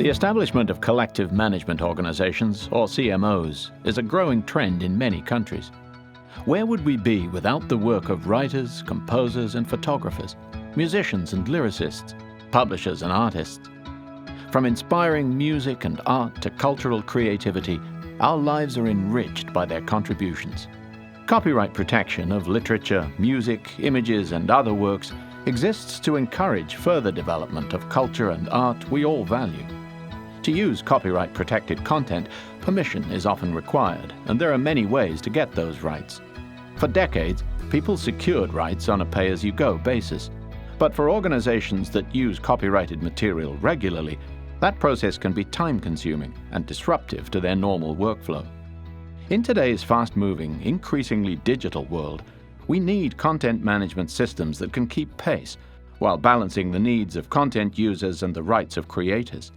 The establishment of collective management organizations, or CMOs, is a growing trend in many countries. Where would we be without the work of writers, composers and photographers, musicians and lyricists, publishers and artists? From inspiring music and art to cultural creativity, our lives are enriched by their contributions. Copyright protection of literature, music, images and other works exists to encourage further development of culture and art we all value. To use copyright-protected content, permission is often required, and there are many ways to get those rights. For decades, people secured rights on a pay-as-you-go basis. But for organizations that use copyrighted material regularly, that process can be time-consuming and disruptive to their normal workflow. In today's fast-moving, increasingly digital world, we need content management systems that can keep pace while balancing the needs of content users and the rights of creators.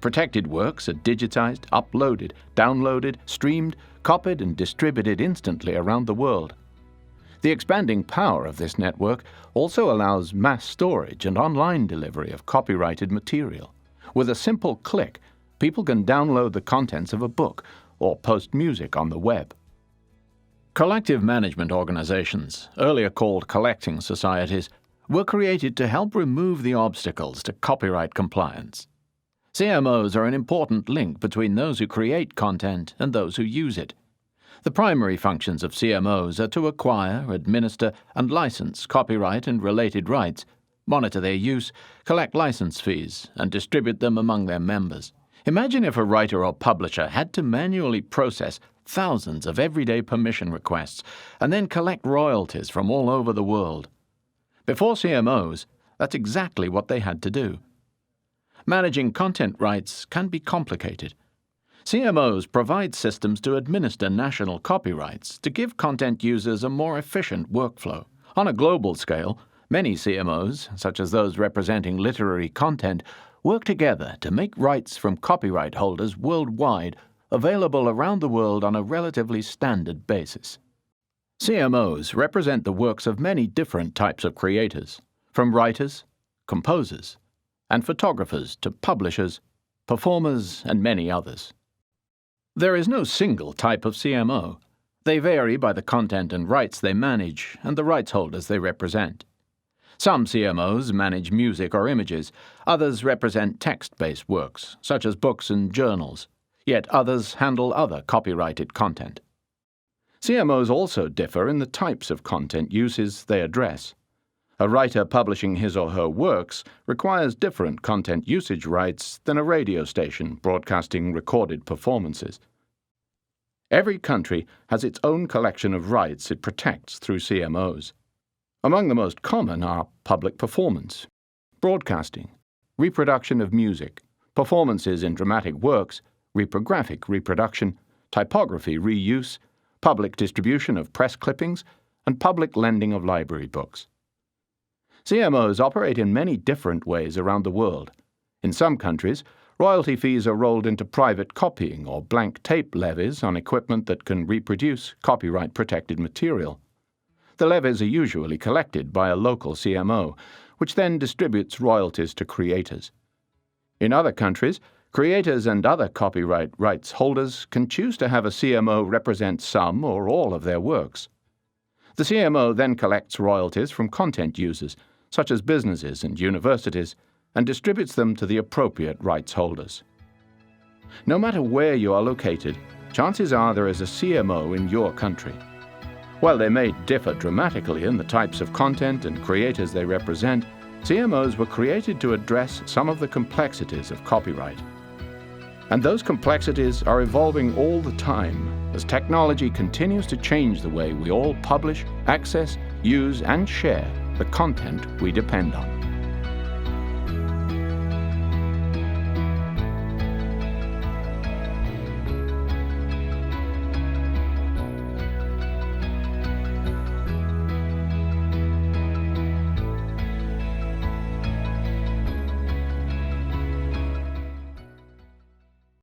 Protected works are digitized, uploaded, downloaded, streamed, copied and distributed instantly around the world. The expanding power of this network also allows mass storage and online delivery of copyrighted material. With a simple click, people can download the contents of a book or post music on the web. Collective management organizations, earlier called collecting societies, were created to help remove the obstacles to copyright compliance. CMOs are an important link between those who create content and those who use it. The primary functions of CMOs are to acquire, administer, and license copyright and related rights, monitor their use, collect license fees, and distribute them among their members. Imagine if a writer or publisher had to manually process thousands of everyday permission requests and then collect royalties from all over the world. Before CMOs, that's exactly what they had to do. Managing content rights can be complicated. CMOs provide systems to administer national copyrights to give content users a more efficient workflow. On a global scale, many CMOs, such as those representing literary content, work together to make rights from copyright holders worldwide available around the world on a relatively standard basis. CMOs represent the works of many different types of creators, from writers, composers, and photographers to publishers, performers, and many others. There is no single type of CMO. They vary by the content and rights they manage and the rights holders they represent. Some CMOs manage music or images, others represent text-based works, such as books and journals, yet others handle other copyrighted content. CMOs also differ in the types of content uses they address. A writer publishing his or her works requires different content usage rights than a radio station broadcasting recorded performances. Every country has its own collection of rights it protects through CMOs. Among the most common are public performance, broadcasting, reproduction of music, performances in dramatic works, reprographic reproduction, typography reuse, public distribution of press clippings, and public lending of library books. CMOs operate in many different ways around the world. In some countries, royalty fees are rolled into private copying or blank tape levies on equipment that can reproduce copyright-protected material. The levies are usually collected by a local CMO, which then distributes royalties to creators. In other countries, creators and other copyright rights holders can choose to have a CMO represent some or all of their works. The CMO then collects royalties from content users, such as businesses and universities, and distributes them to the appropriate rights holders. No matter where you are located, chances are there is a CMO in your country. While they may differ dramatically in the types of content and creators they represent, CMOs were created to address some of the complexities of copyright. And those complexities are evolving all the time as technology continues to change the way we all publish, access, use, and share the content we depend on.